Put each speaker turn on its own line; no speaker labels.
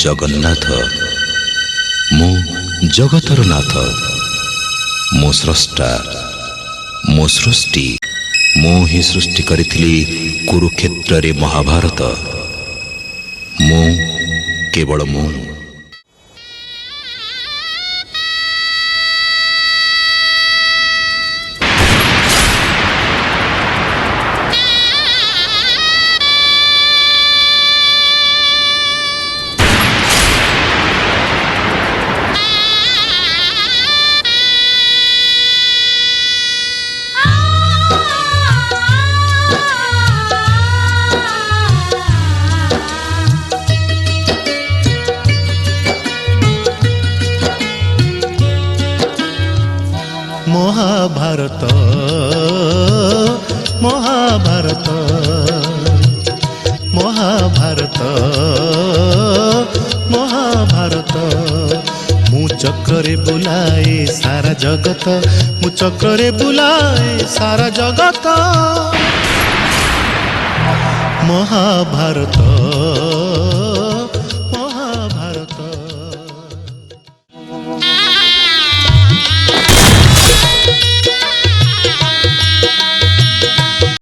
जगन्नाथ मु जगतर नाथ मो स्रष्टा मो सृष्टि मु ही सृष्टि करिथिली कुरुक्षेत्र रे महाभारत मु केवल मु।
महाभारत महाभारत महाभारत महाभारत मु चक्र रे बुलाए सारा जगत मु चक्र रे बुलाए सारा जगत महाभारत